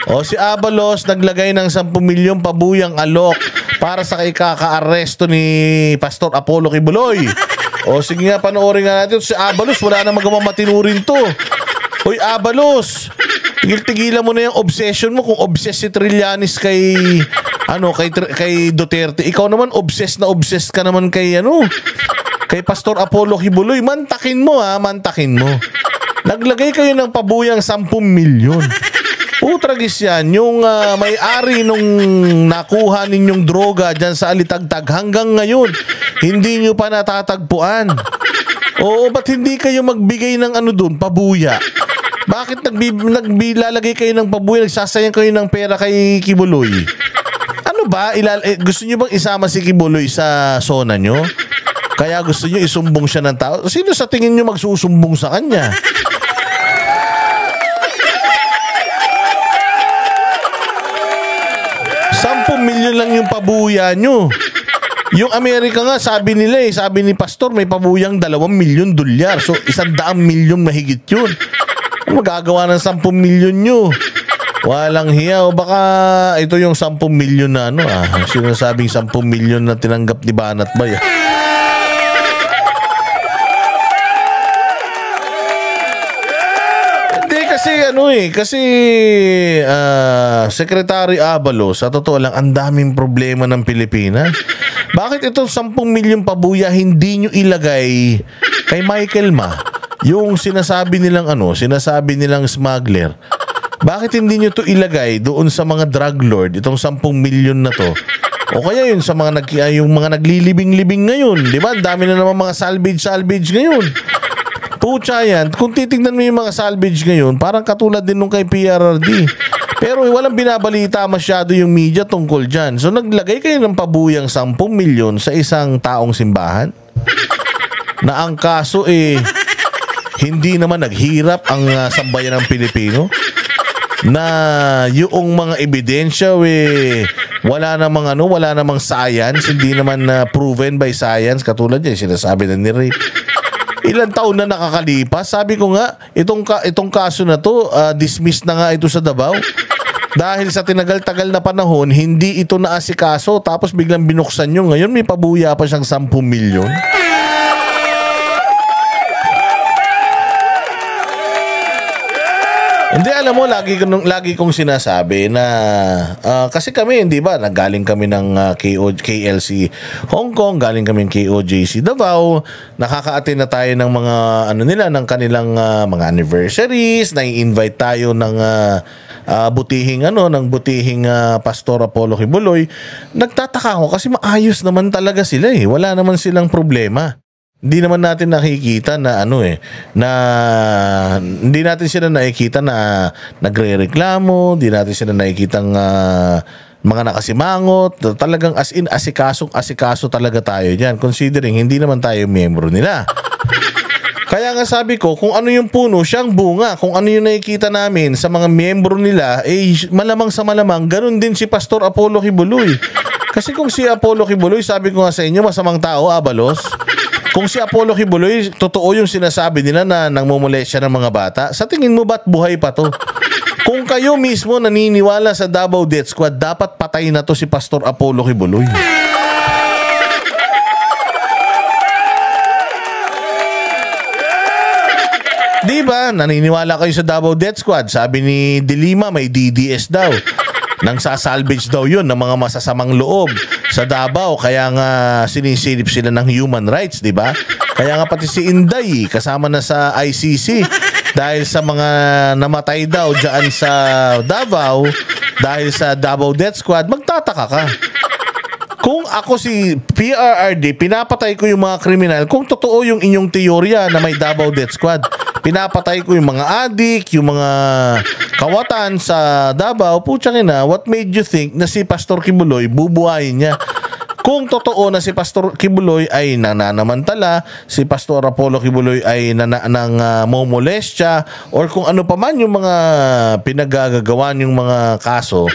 O si Abalos naglagay ng 10 milyon pabuyang alok para sa kaka-aresto ni Pastor Apollo Kibuloy. O sige nga, panoorin nga natin. Si Abalos, wala na magawang matinurin to. Hoy Abalos, tigil-tigilan mo na yung obsession mo. Kung obsessed si Trillanes kay kay Duterte, ikaw naman obsessed ka naman kay kay Pastor Apollo Kibuloy. Mantakin mo mantakin mo. Naglagay kayo ng pabuyang 10 milyon. Tragis yan. Yung may-ari nung nakuha ninyong droga dyan sa Alitagtag hanggang ngayon, hindi nyo pa natatagpuan. Oo, ba't hindi kayo magbigay ng doon, pabuya? Bakit naglalagay kayo ng pabuya, nagsasayang kayo ng pera kay Kibuloy? Ano ba? Gusto nyo bang isama si Kibuloy sa zona nyo? Kaya gusto nyo isumbong siya ng tao? Sino sa tingin nyo magsusumbong sa kanya? 10 milyon lang yung pabuya nyo. Yung Amerika nga, sabi ni Pastor, may pabuyang 2 milyon dolyar. So, 100 milyon mahigit yun. Ano magagawa ng 10 milyon nyo? Walang hiya. O baka ito yung 10 milyon na sinasabing 10 milyon na tinanggap ni Banat ba yan? Kasi Secretary Abalos, sa totoo lang, ang daming problema ng Pilipinas. Bakit itong 10 milyon pabuya hindi nyo ilagay kay Michael Ma? Yung sinasabi nilang smuggler. Bakit hindi nyo to ilagay doon sa mga drug lord, itong 10 milyon na to? O kaya yun sa yung mga naglilibing-libing ngayon, di ba? Ang dami na naman mga salvage ngayon. Pucha yan. Kung titignan mo yung mga salvage ngayon, parang katulad din nung kay PRRD. Pero walang binabalita masyado yung media tungkol dyan. So naglagay kayo ng pabuyang 10 milyon sa isang taong simbahan na ang kaso hindi naman naghirap ang sambayan ng Pilipino, na yung mga ebidensya wala namang science, hindi naman proven by science, katulad yan sinasabi na ni Rape. Ilang taon na nakakalipas. Sabi ko nga, itong kaso na to, dismissed na nga ito sa Davao. Dahil sa tinagal-tagal na panahon, hindi ito naasikaso. Tapos biglang binuksan nyo. Ngayon may pabuya pa siyang 10 milyon. Hindi, alam mo, lagi kong sinasabi na kasi kami, hindi ba, nanggaling kami ng KLC Hong Kong, galing kami ng KOJC Davao, nakaka-attend na tayo ng mga ng kanilang mga anniversaries, nai-invite tayo ng butihing Pastor Apollo Kibuloy. Nagtataka ako kasi maayos naman talaga sila wala naman silang problema. Hindi naman natin nakikita na hindi natin sila nakikita na nagrereklamo, hindi natin sila nakikita mga nakasimangot. Talagang as in asikaso talaga tayo diyan, considering hindi naman tayo miyembro nila. Kaya nga sabi ko, kung ano yung puno, siyang bunga. Kung ano yung nakikita namin sa mga miyembro nila, malamang sa malamang ganun din si Pastor Apollo Kibuloy. Kasi kung si Apollo Kibuloy, sabi ko nga sa inyo, masamang tao, Abalos. Kung si Apollo Kibuloy, totoo yung sinasabi nila na nangmumulestya ng mga bata, sa tingin mo ba't buhay pa to? Kung kayo mismo naniniwala sa Davao Death Squad, dapat patay na to si Pastor Apollo Kibuloy. Di ba? Naniniwala kayo sa Davao Death Squad. Sabi ni Dilima, may DDS daw. Nang sasalvage daw yun ng mga masasamang loob sa Davao, kaya nga sinisilip sila ng human rights, di ba? Kaya nga pati si Inday kasama na sa ICC dahil sa mga namatay daw dyan sa Davao dahil sa Davao Death Squad. Magtataka ka. Kung ako si PRRD, pinapatay ko yung mga kriminal. Kung totoo yung inyong teorya na may Davao Death Squad, pinapatay ko yung mga adik, yung mga kawatan sa Davao. Putsang ina, what made you think na si Pastor Kibuloy bubuhayin niya? Kung totoo na si Pastor Kibuloy ay nananamantala, si Pastor Apollo Kibuloy ay momolestya, or kung ano pa man yung mga pinagagagawan yung mga kaso,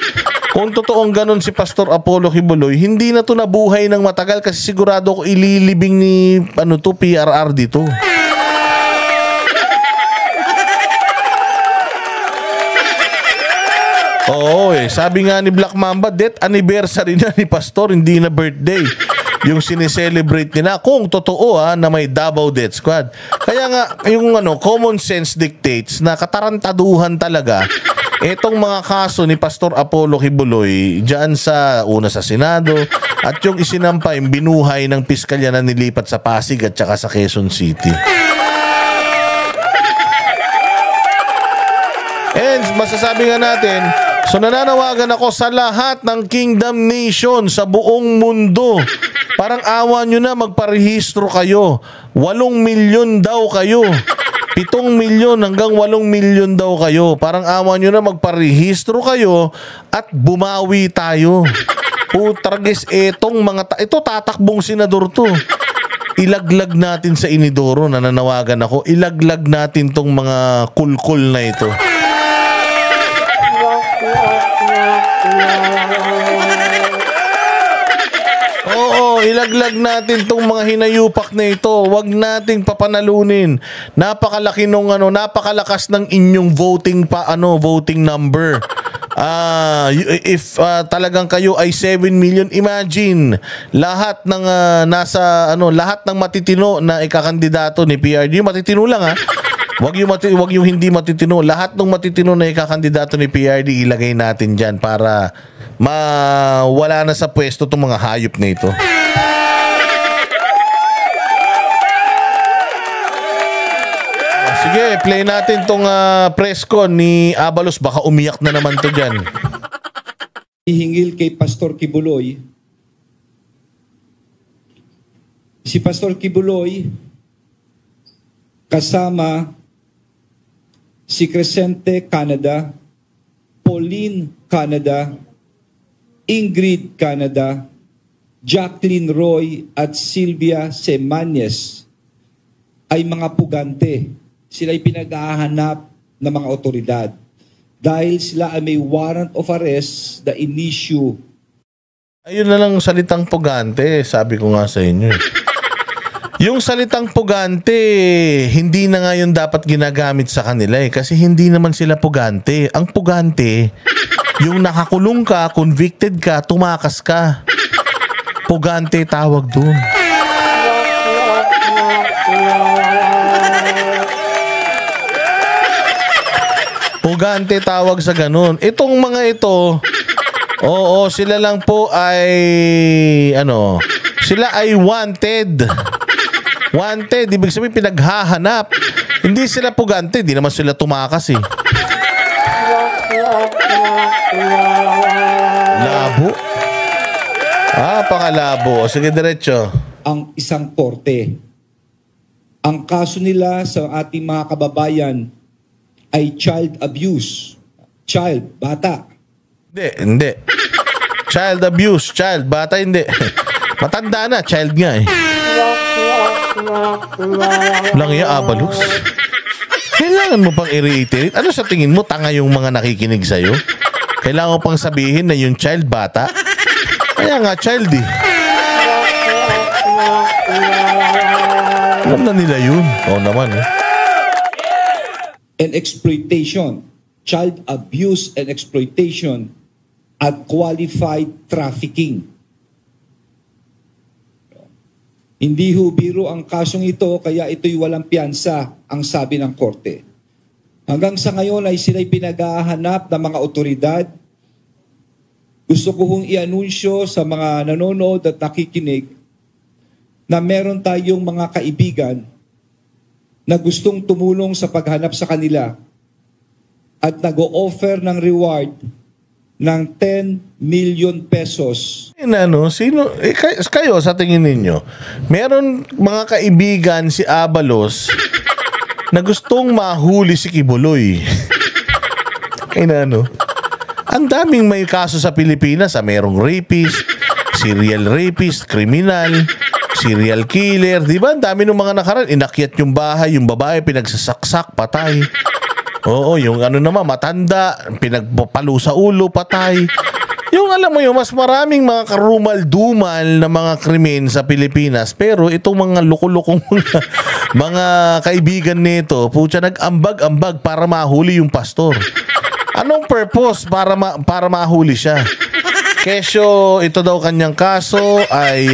kung totoong ganun si Pastor Apollo Kibuloy, hindi na to nabuhay ng matagal kasi sigurado ko ililibing ni PRR dito. Oo sabi nga ni Black Mamba, death anniversary na ni Pastor, hindi na birthday yung sineselebrate nila kung totoo na may Davao Death Squad. Kaya nga yung common sense dictates na katarantaduhan talaga itong mga kaso ni Pastor Apollo Kibuloy diyan sa sa Senado at yung isinampay binuhay ng piskalya na nilipat sa Pasig at saka sa Quezon City. And masasabi nga natin, so nananawagan ako sa lahat ng Kingdom Nation sa buong mundo. Parang awa nyo na, magparehistro kayo. 8 milyon daw kayo. 7 milyon hanggang 8 milyon daw kayo. Parang awa nyo na, magparehistro kayo at bumawi tayo. Putragis, ito tatakbong senador to. Ilaglag natin sa inidoro, nananawagan ako. Ilaglag natin tong mga kulkul na ito. Ilaglag natin tong mga hinayupak na ito. Huwag nating papanalunin. Napakalaki napakalakas ng inyong voting number. If talagang kayo ay 7 million, imagine lahat ng lahat ng matitino na ikakandidato ni PRD, matitino lang Wag yung hindi matitino. Lahat ng matitino na ikakandidato ni PRD ilagay natin diyan para mawala na sa pwesto tong mga hayop na ito. Sige, play natin tong press con ni Abalos. Baka umiyak na naman to dyan. Ihingil kay Pastor Kibuloy. Si Pastor Kibuloy kasama si Crescente Canada, Pauline Canada, Ingrid Canada, Jacqueline Roy at Sylvia Semanyes ay mga pugante. Sila ay pinag-ahanap ng mga otoridad dahil sila ay may warrant of arrest na in-issue. Ayun na lang salitang pugante, sabi ko nga sa inyo. Yung salitang pugante, hindi na nga yun dapat ginagamit sa kanila kasi hindi naman sila pugante. Ang pugante, yung nakakulong ka, convicted ka, tumakas ka. Pugante tawag dun. Pugante tawag sa ganun. Itong mga ito, sila lang po ay sila ay wanted. Wanted, ibig sabihin pinaghahanap. Hindi sila pugante, hindi naman sila tumakas Labo. Pakalabo. Sige, diretso. Ang isang korte. Ang kaso nila sa ating mga kababayan ay child abuse. Child, bata. Hindi. Child abuse, bata hindi. Matanda na, child nga Lang Abalos. Kailangan mo pang i-reiterate. Ano sa tingin mo, tanga yung mga nakikinig sa'yo? Kailangan mo pang sabihin na yung child bata? Kaya nga, child Alam na nila yun. Oo naman And exploitation, child abuse and exploitation at qualified trafficking. Hindi biro ang kasong ito, kaya ito'y walang piyansa, ang sabi ng korte. Hanggang sa ngayon ay sila'y pinag-ahanap ng mga otoridad. Gusto ko hong i-anunsyo sa mga nanonood at nakikinig na meron tayong mga kaibigan na gustong tumulong sa paghanap sa kanila at nag-o-offer ng reward ng 10 million pesos. Sino, kayo sa tingin ninyo, meron mga kaibigan si Abalos na gustong mahuli si Kibuloy. Ang daming may kaso sa Pilipinas, merong rapist, serial rapist, kriminal, serial killer, di ba? Ang dami ng mga nakaraan. Inakyat yung bahay, yung babae, pinagsasaksak, patay. Oo, yung naman, matanda, pinagpapalo sa ulo, patay. Yung alam mo yun, mas maraming mga karumal-dumal na mga krimen sa Pilipinas. Pero itong mga lukulukong mga kaibigan nito, nag-ambag-ambag para mahuli yung pastor. Anong purpose para mahuli siya? Kesyo, ito daw kanyang kaso ay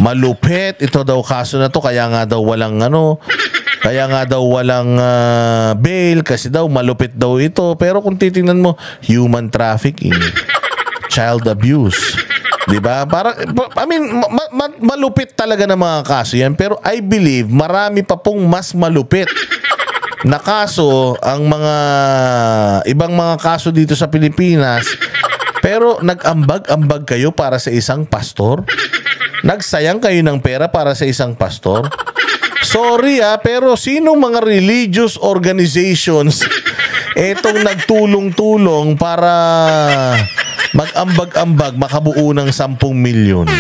malupit. Ito daw kaso na to kaya nga daw walang bail kasi daw malupit daw ito. Pero kung titingnan mo, human trafficking, child abuse, 'di ba? Malupit talaga ng mga kaso 'yan, pero I believe marami pa pong mas malupit na kaso ang mga ibang mga kaso dito sa Pilipinas. Pero nag-ambag-ambag kayo para sa isang pastor? Nagsayang kayo ng pera para sa isang pastor? Sorry pero sino mga religious organizations etong nagtulong-tulong para mag-ambag-ambag makabuo ng 10 milyon?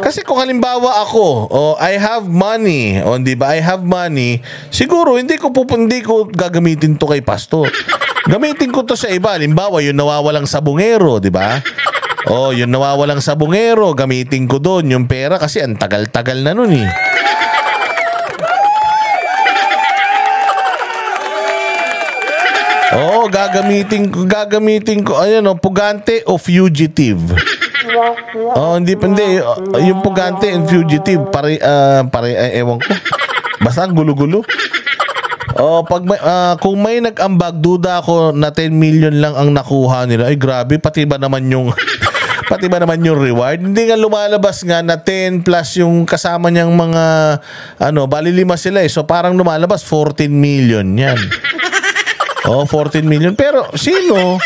Kasi kung halimbawa ako, I have money, di ba? I have money, siguro hindi ko gagamitin to kay pastor. Gamitin ko to sa iba. Halimbawa, yung nawawalang sabungero, di ba? Yung nawawalang sabungero, gamitin ko doon yung pera kasi ang tagal-tagal na nun eh. Gagamitin ko, pugante o fugitive. Hindi. Yung pugante and fugitive, ewan ko. Basta ang gulo-gulo. Kung may nag-ambag, duda ako na 10 million lang ang nakuha nila. Ay grabe, pati ba naman yung reward? Hindi nga lumalabas nga na 10 plus yung kasama niyang mga bali 5 sila eh. So parang lumalabas 14 million yan. 14 million. Pero sino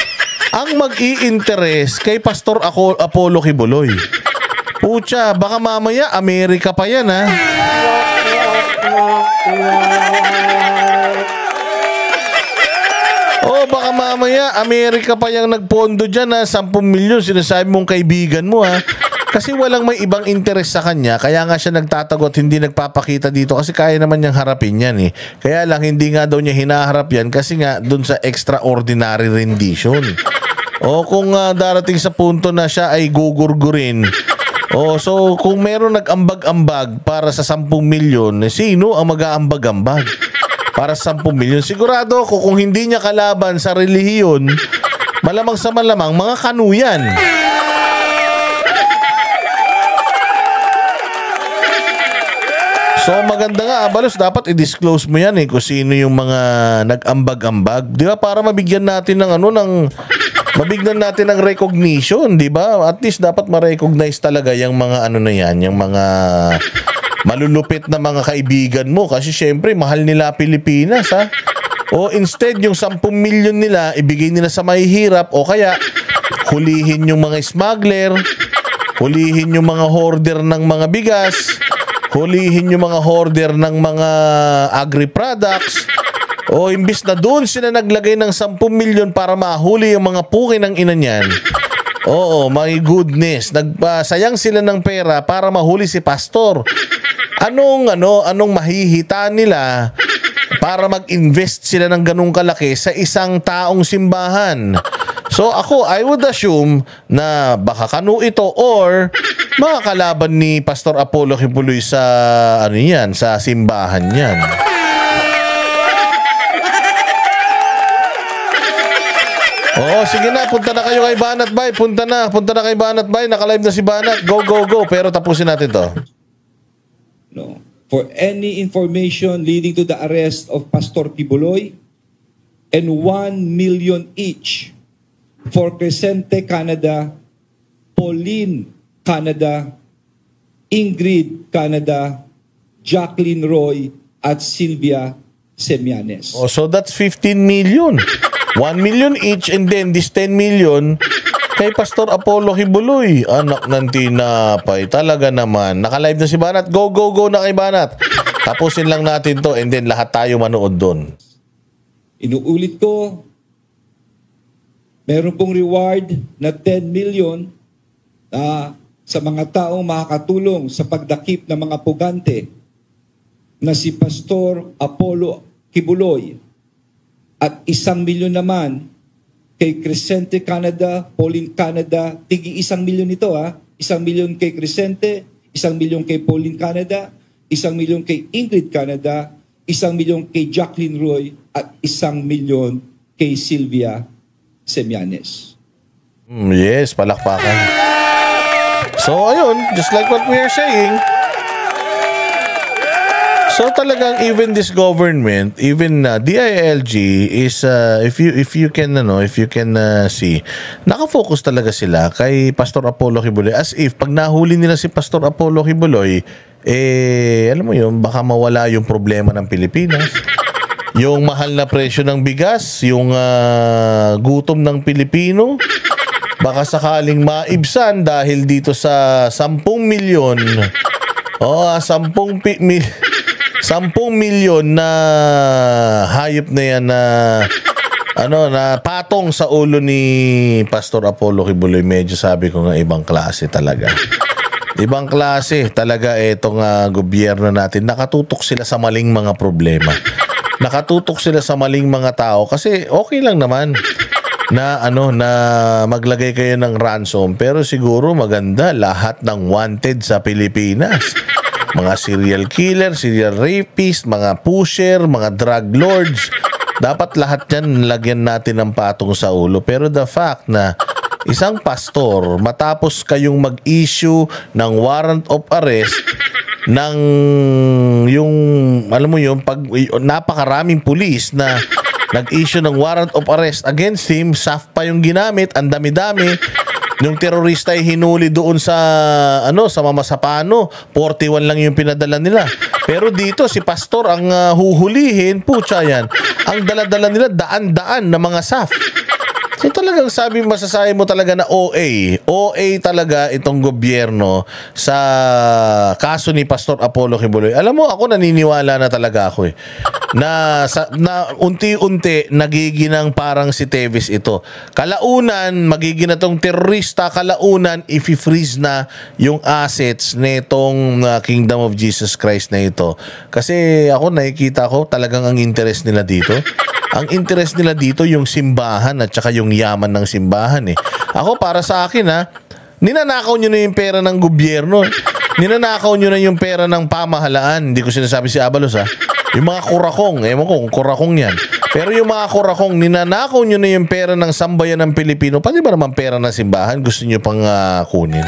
ang mag-i-interest kay Pastor Apollo Kibuloy? Pucha, baka mamaya Amerika pa yan ha. Baka mamaya Amerika pa yung nagpondo dyan ha. 10 milyon sinasabi mong kaibigan mo ha. Kasi walang may ibang interest sa kanya. Kaya nga siya nagtatagot, hindi nagpapakita dito. Kasi kaya naman niyang harapin yan eh. Kaya lang hindi nga daw niya hinaharap yan. Kasi nga dun sa extraordinary rendition. Kung darating sa punto na siya ay gugurgurin. So kung meron nag-ambag-ambag para sa 10 milyon, sino ang mag-aambag-ambag para sa 10 milyon? Sigurado ako kung hindi niya kalaban sa relihiyon, malamang sa malamang mga kanuyan. So maganda nga, Abalos, dapat i-disclose mo yan kung sino yung mga nag-ambag-ambag. Di ba? Para mabigyan natin mabigyan natin ng recognition, di ba? At least dapat ma-recognize talaga yung mga yung mga malulupit na mga kaibigan mo. Kasi syempre, mahal nila Pilipinas, ha? Instead, yung 10 milyon nila, ibigay nila sa mahihirap, o kaya hulihin yung mga smuggler, hulihin yung mga hoarder ng mga bigas, hulihin yung mga hoarder ng mga agri-products. Imbis na doon sila naglagay ng 10 milyon para mahuli yung mga puki ng ina niyan. My goodness, nagsayang sila ng pera para mahuli si pastor. Anong mahihita nila para mag-invest sila ng ganung kalaki sa isang taong simbahan? So ako, I would assume na baka kanu ito or mga kalaban ni Pastor Apollo Kibuloy sa sa simbahan yan. Sige na, punta na kayo kay Banat Bay. Punta na kay Banat Bay. Naka-live na si Banat. Go. Pero tapusin natin to. No. For any information leading to the arrest of Pastor Kibuloy and 1 million each for Crescente Canada, Pauline Canada, Ingrid Canada, Jacqueline Roy, at Sylvia Semianes. So that's 15 million. 1 million each and then this 10 million kay Pastor Apollo Kibuloy. Anak ng tinapay. Talaga naman. Naka-live na si Banat. Go na kay Banat. Tapusin lang natin to and then lahat tayo manood doon. Inuulit ko, meron pong reward na 10 million sa mga taong makakatulong sa pagdakip ng mga pugante na si Pastor Apollo Kibuloy. At 1 milyon naman kay Crescente Canada, Pauline Canada, tigi 1 milyon ito 1 milyon kay Crescente, 1 milyon kay Pauline Canada, 1 milyon kay Ingrid Canada, 1 milyon kay Jacqueline Roy at 1 milyon kay Sylvia Semianes. Yes, palakpakan. So ayun, just like what we are saying, so talagang even this government, even DILG is if you can see, nakafocus talaga sila kay Pastor Apollo Quiboloy, as if pag nahuli nila si Pastor Apollo Quiboloy, alam mo yun, baka mawala yung problema ng Pilipinas. Yung mahal na presyo ng bigas, yung gutom ng Pilipino, baka sakaling maibsan dahil dito sa 10 milyon 10 milyon na hayop na yan na na patong sa ulo ni Pastor Apollo Quiboloy. Medyo sabi ko nga ibang klase talaga. Ibang klase talaga itong gobyerno natin. Nakatutok sila sa maling mga problema. Nakatutok sila sa maling mga tao kasi okay lang naman na na maglagay kayo ng ransom, pero siguro maganda lahat ng wanted sa Pilipinas. Mga serial killer, serial rapist, mga pusher, mga drug lords. Dapat lahat yan lagyan natin ng patong sa ulo. Pero the fact na isang pastor, matapos kayong mag-issue ng warrant of arrest ng yung, alam mo yung napakaraming pulis na nag-issue ng warrant of arrest against him, SAF pa yung ginamit, ang dami-dami. Yung terorista ay hinuli doon sa sa Mamasapano, 41 lang yung pinadala nila. Pero dito si pastor ang huhulihin, putya yan. Ang dala-dala nila daan-daan na mga SAF. So talagang masasabi mo talaga na OA talaga itong gobyerno sa kaso ni Pastor Apollo Quiboloy. Alam mo, ako naniniwala na talaga ako na unti-unti nagiginang parang si Teves ito. Kalaunan, magiging na tong terorista, kalaunan, i-freeze na yung assets nitong Kingdom of Jesus Christ na ito. Kasi ako nakikita ko talagang ang interest nila dito. Ang interest nila dito yung simbahan at saka yung yaman ng simbahan Ako para sa akin ninanakaw nyo na yung pera ng gobyerno. Ninanakaw nyo na yung pera ng pamahalaan. Hindi ko sinasabi si Abalos Yung mga kurakong, ewan ko kung kurakong yan. Pero yung mga kurakong, ninanakaw nyo na yung pera ng sambayan ng Pilipino. Pati ba naman pera ng simbahan gusto nyo pang kunin?